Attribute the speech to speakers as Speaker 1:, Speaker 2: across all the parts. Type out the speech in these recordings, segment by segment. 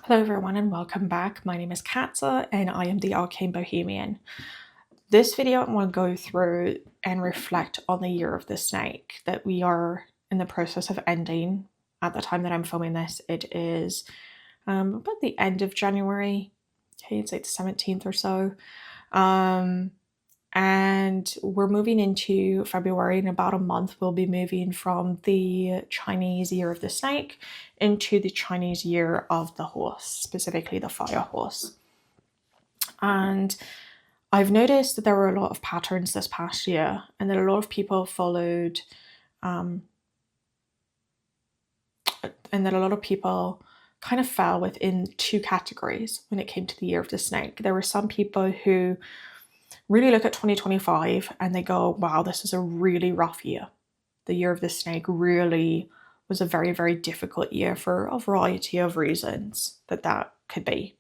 Speaker 1: Hello everyone and welcome back. My name is Katza and I am the Arcane Bohemian. This video I'm going to go through and reflect on the year of the snake that we are in the process of ending. At the time that I'm filming this, it is about the end of January. Okay, it's like the 17th or so. And we're moving into February. In about a month, we'll be moving from the Chinese Year of the Snake into the Chinese Year of the Horse, specifically the Fire Horse. And I've noticed that there were a lot of patterns this past year, and that a lot of people followed, and that a lot of people kind of fell within two categories when it came to the Year of the Snake. There were some people who really look at 2025 and they go, wow, this is a really rough year. The Year of the Snake really was a very, very difficult year for a variety of reasons that could be.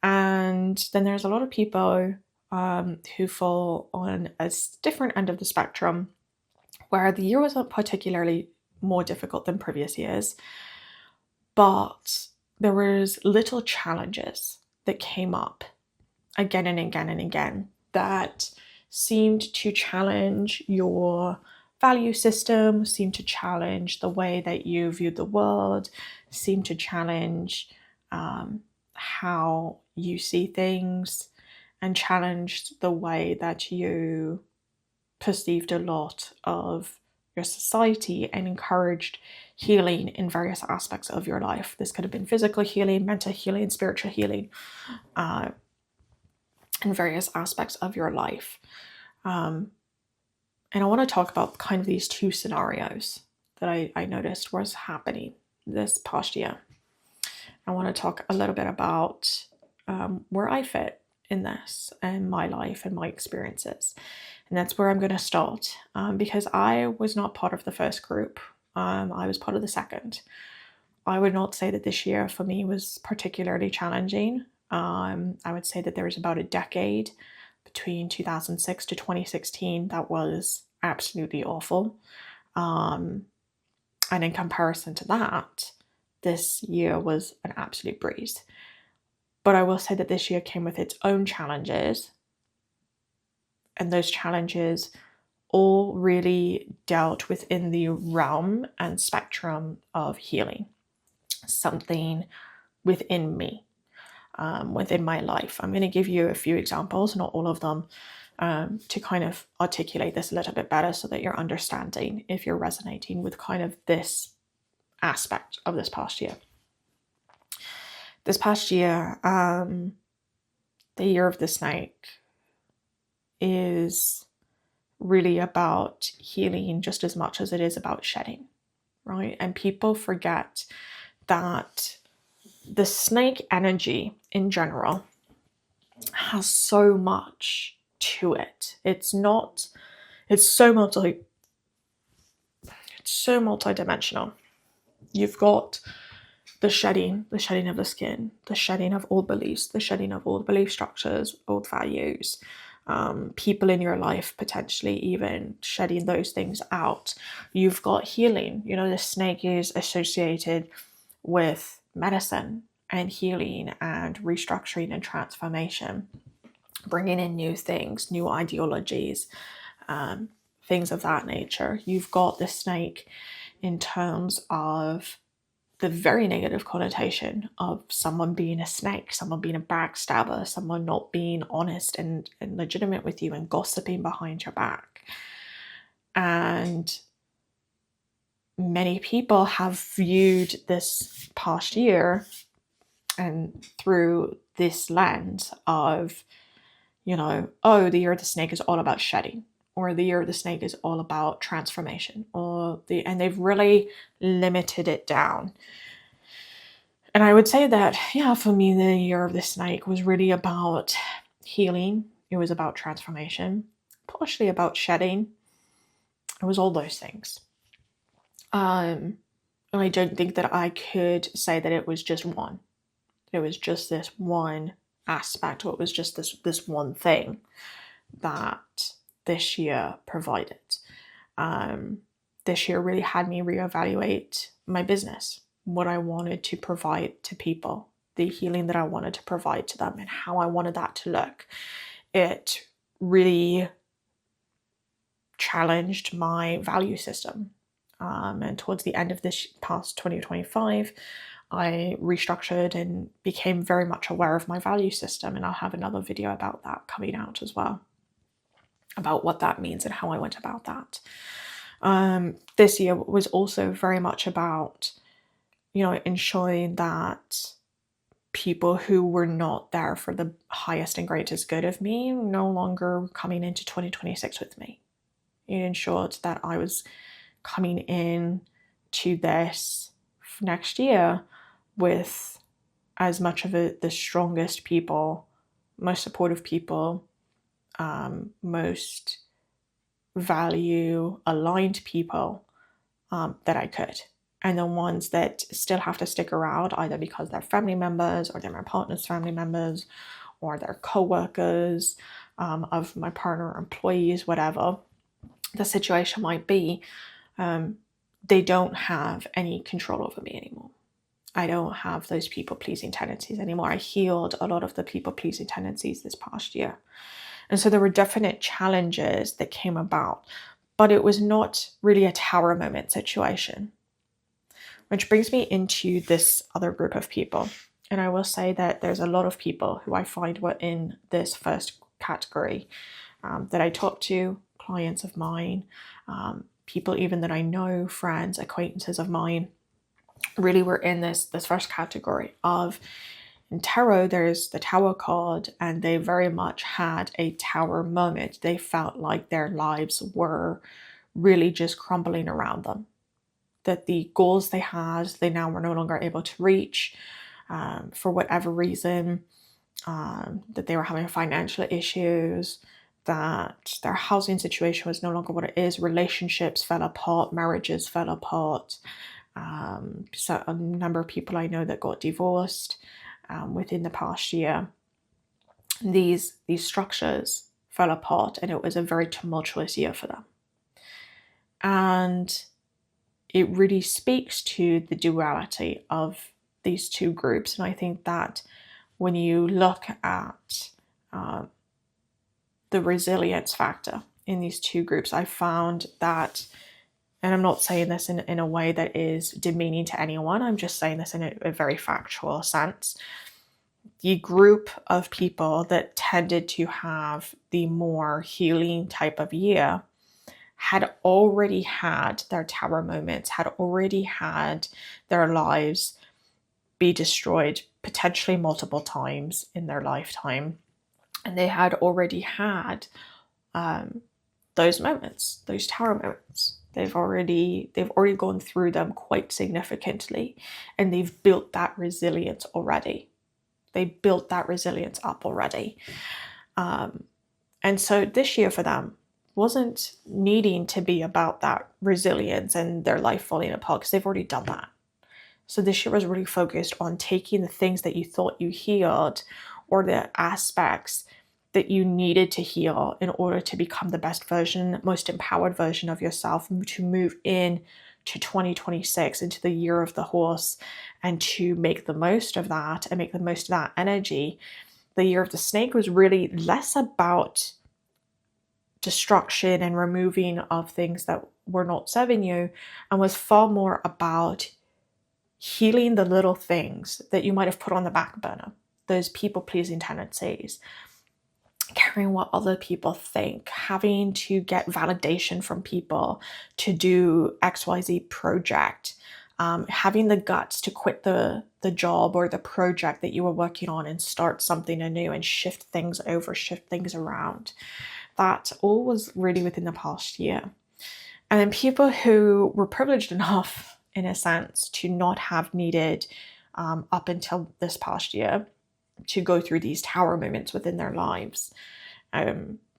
Speaker 1: And then there's a lot of people who fall on a different end of the spectrum where the year wasn't particularly more difficult than previous years, but there was little challenges that came up again and again and again that seemed to challenge your value system, seemed to challenge the way that you viewed the world, seemed to challenge how you see things, and challenged the way that you perceived a lot of your society and encouraged healing in various aspects of your life. This could have been physical healing, mental healing, spiritual healing, in various aspects of your life. And I want to talk about kind of these two scenarios that I noticed was happening this past year. I want to talk a little bit about where I fit in this and my life and my experiences. And that's where I'm going to start because I was not part of the first group. I was part of the second. I would not say that this year for me was particularly challenging. I would say that there was about a decade between 2006 to 2016 that was absolutely awful. And in comparison to that, this year was an absolute breeze. But I will say that this year came with its own challenges. And those challenges all really dealt within the realm and spectrum of healing. Something within me. Within my life. I'm going to give you a few examples, not all of them, to kind of articulate this a little bit better so that you're understanding if you're resonating with kind of this aspect of this past year. This past year, the Year of the Snake is really about healing just as much as it is about shedding, right? And people forget that the snake energy in general has so much to it. It's so multidimensional. You've got the shedding of the skin, the shedding of old beliefs, the shedding of old belief structures, old values, people in your life potentially even shedding those things out. You've got healing. The snake is associated with medicine and healing and restructuring and transformation, bringing in new things, new ideologies, things of that nature. You've got the snake in terms of the very negative connotation of someone being a snake, someone being a backstabber, someone not being honest and legitimate with you and gossiping behind your back. And many people have viewed this past year and through this lens of, the Year of the Snake is all about shedding, or the Year of the Snake is all about transformation, and they've really limited it down. And I would say that, for me, the Year of the Snake was really about healing. It was about transformation, partially about shedding. It was all those things. And I don't think that I could say that it was just one. It was just this one aspect, or it was just this one thing that this year provided. This year really had me reevaluate my business, what I wanted to provide to people, the healing that I wanted to provide to them, and how I wanted that to look. It really challenged my value system. And towards the end of this past 2025, I restructured and became very much aware of my value system. And I'll have another video about that coming out as well, about what that means and how I went about that. This year was also very much about, ensuring that people who were not there for the highest and greatest good of me no longer coming into 2026 with me. It ensured that I was coming in to this next year with as much of the strongest people, most supportive people, most value aligned people that I could. And the ones that still have to stick around, either because they're family members or they're my partner's family members or they're co-workers of my partner, employees, whatever the situation might be, they don't have any control over me anymore. I don't have those people-pleasing tendencies anymore. I healed a lot of the people-pleasing tendencies this past year. And so there were definite challenges that came about, but it was not really a tower moment situation. Which brings me into this other group of people. And I will say that there's a lot of people who I find were in this first category that I talk to, clients of mine, people even that I know, friends, acquaintances of mine, really were in this first category of, in tarot, there's the Tower card, and they very much had a tower moment. They felt like their lives were really just crumbling around them. That the goals they had, they now were no longer able to reach for whatever reason, that they were having financial issues, that their housing situation was no longer what it is, relationships fell apart, marriages fell apart. So a number of people I know that got divorced within the past year. These structures fell apart, and it was a very tumultuous year for them. And it really speaks to the duality of these two groups. And I think that when you look at the resilience factor in these two groups, I found that, and I'm not saying this in a way that is demeaning to anyone, I'm just saying this in a very factual sense. The group of people that tended to have the more healing type of year had already had their tower moments, had already had their lives be destroyed potentially multiple times in their lifetime. And they had already had those moments, those tower moments. They've already gone through them quite significantly, and they've built that resilience already. They built that resilience up already. And so this year for them wasn't needing to be about that resilience and their life falling apart, because they've already done that. So this year was really focused on taking the things that you thought you healed, or the aspects that you needed to heal in order to become the best version, most empowered version of yourself, to move in to 2026, into the year of the horse, and to make the most of that and make the most of that energy. The year of the snake was really less about destruction and removing of things that were not serving you, and was far more about healing the little things that you might have put on the back burner, those people-pleasing tendencies, caring what other people think, having to get validation from people to do XYZ project, having the guts to quit the job or the project that you were working on and start something anew and shift things over, shift things around. That all was really within the past year. And then people who were privileged enough, in a sense, to not have needed up until this past year to go through these tower moments within their lives.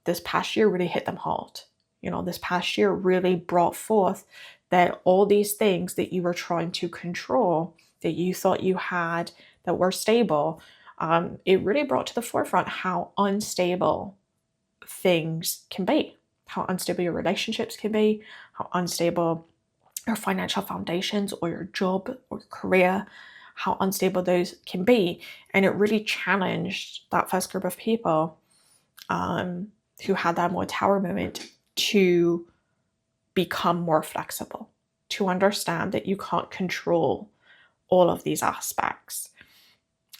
Speaker 1: This past year really hit them hard. This past year really brought forth that all these things that you were trying to control, that you thought you had, that were stable, it really brought to the forefront how unstable things can be, how unstable your relationships can be, how unstable your financial foundations or your job or career, how unstable those can be. And it really challenged that first group of people who had that more tower moment to become more flexible, to understand that you can't control all of these aspects.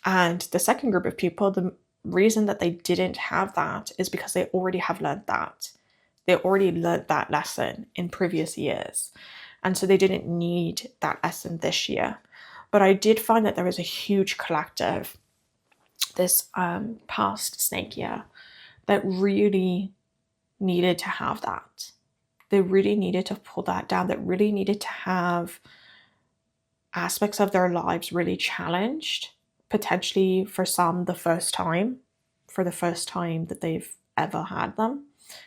Speaker 1: And the second group of people, the reason that they didn't have that is because they already have learned that. They already learned that lesson in previous years. And so they didn't need that lesson this year. But I did find that there was a huge collective this past snake year that really needed to have that. They really needed to pull that down, that really needed to have aspects of their lives really challenged, potentially for some for the first time that they've ever had them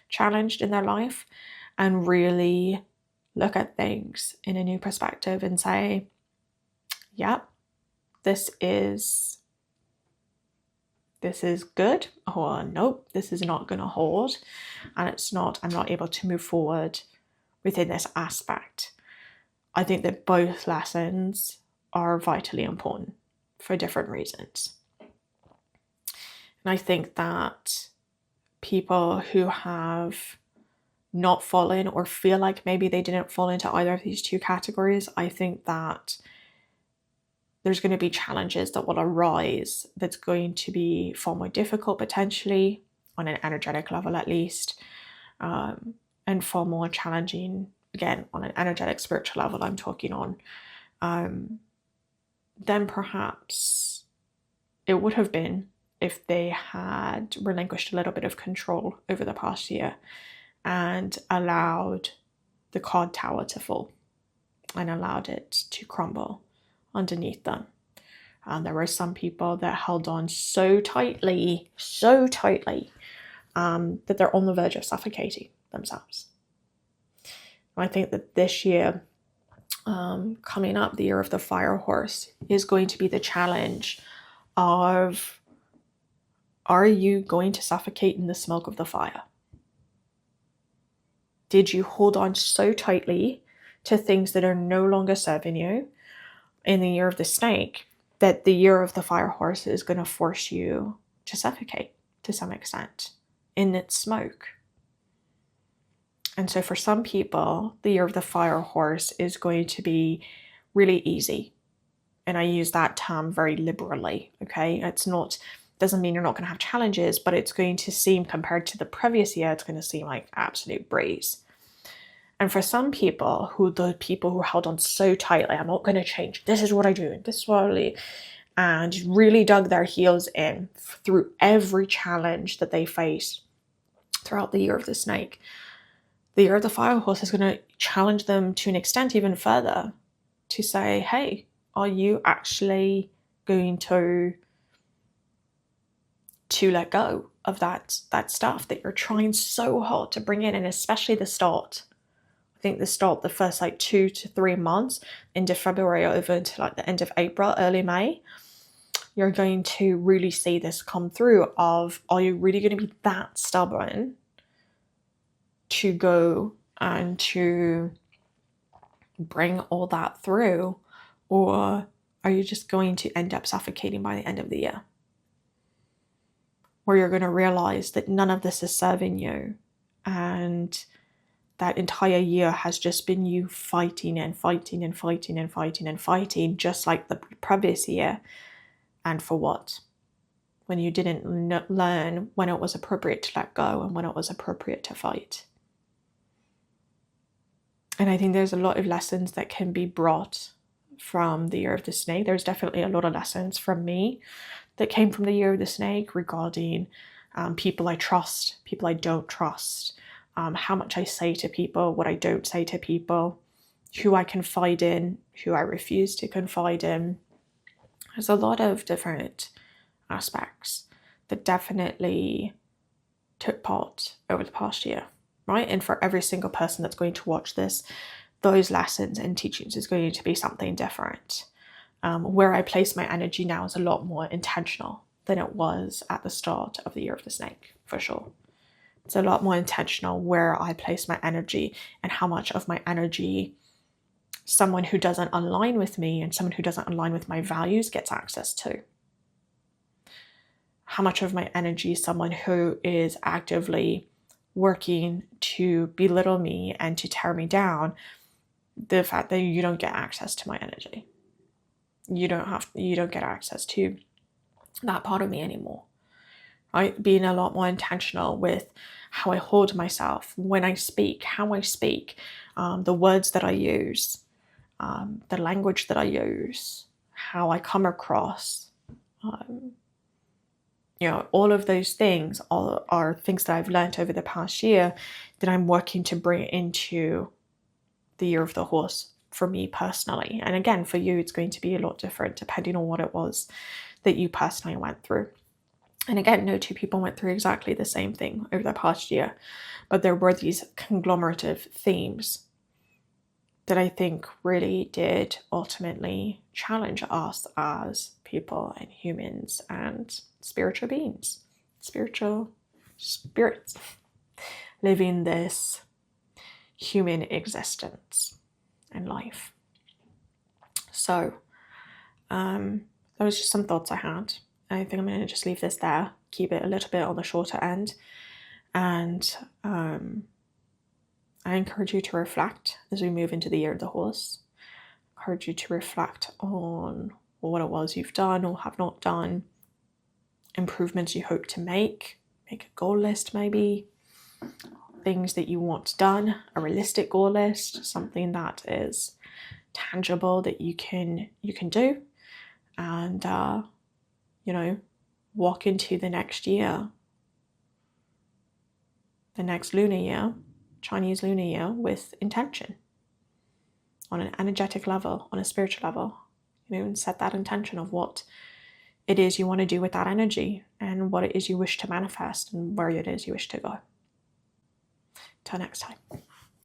Speaker 1: challenged in their life, and really look at things in a new perspective and say, yep, this is good, or nope, this is not going to hold, and I'm not able to move forward within this aspect. I think that both lessons are vitally important for different reasons. And I think that people who have not fallen or feel like maybe they didn't fall into either of these two categories, I think that there's going to be challenges that will arise that's going to be far more difficult, potentially, on an energetic level at least, and far more challenging, again, on an energetic, spiritual level I'm talking on, than perhaps it would have been if they had relinquished a little bit of control over the past year and allowed the card tower to fall and allowed it to crumble underneath them. And there were some people that held on so tightly, that they're on the verge of suffocating themselves. I think that this year, coming up, the year of the fire horse, is going to be the challenge of, are you going to suffocate in the smoke of the fire? Did you hold on so tightly to things that are no longer serving you in the year of the snake that the year of the fire horse is going to force you to suffocate to some extent in its smoke? And so for some people, the year of the fire horse is going to be really easy. And I use that term very liberally, okay? Doesn't mean you're not going to have challenges, but it's going to seem, compared to the previous year, it's going to seem like absolute breeze. And for some people, the people who held on so tightly, I'm not going to change, this is what I do, this is what I believe, and really dug their heels in through every challenge that they faced throughout the year of the snake, the year of the fire horse is going to challenge them to an extent even further to say, hey, are you actually going to let go of that stuff that you're trying so hard to bring in? And especially the start. I think the first 2 to 3 months into February over to the end of April, early May, you're going to really see this come through of, are you really going to be that stubborn to go and to bring all that through? Or are you just going to end up suffocating by the end of the year? Where you're going to realize that none of this is serving you, and that entire year has just been you fighting and fighting and fighting and fighting and fighting, just like the previous year. And for what? When you didn't learn when it was appropriate to let go and when it was appropriate to fight. And I think there's a lot of lessons that can be brought from the year of the snake. There's definitely a lot of lessons from me that came from the year of the snake regarding people I trust, people I don't trust, how much I say to people, what I don't say to people, who I confide in, who I refuse to confide in. There's a lot of different aspects that definitely took part over the past year, right? And for every single person that's going to watch this, those lessons and teachings is going to be something different. Where I place my energy now is a lot more intentional than it was at the start of the year of the snake, for sure. It's a lot more intentional where I place my energy and how much of my energy someone who doesn't align with me and someone who doesn't align with my values gets access to? How much of my energy is someone who is actively working to belittle me and to tear me down? The fact that you don't get access to my energy. You don't get access to that part of me anymore. Right? Being a lot more intentional with how I hold myself when I speak, how I speak, the words that I use, the language that I use, how I come across. All of those things are things that I've learned over the past year that I'm working to bring into the year of the horse for me personally. And again, for you, it's going to be a lot different depending on what it was that you personally went through. And again, no two people went through exactly the same thing over the past year, but there were these conglomerative themes that I think really did ultimately challenge us as people and humans and spiritual beings, spiritual spirits, living this human existence and life. So that was just some thoughts I had. I think I'm going to just leave this there, keep it a little bit on the shorter end. And I encourage you to reflect as we move into the year of the horse. I encourage you to reflect on what it was you've done or have not done, improvements you hope to make a goal list maybe, things that you want done, a realistic goal list, something that is tangible that you can do, and walk into the next year, the next lunar year, Chinese lunar year, with intention on an energetic level, on a spiritual level, and set that intention of what it is you want to do with that energy and what it is you wish to manifest and where it is you wish to go. Till next time.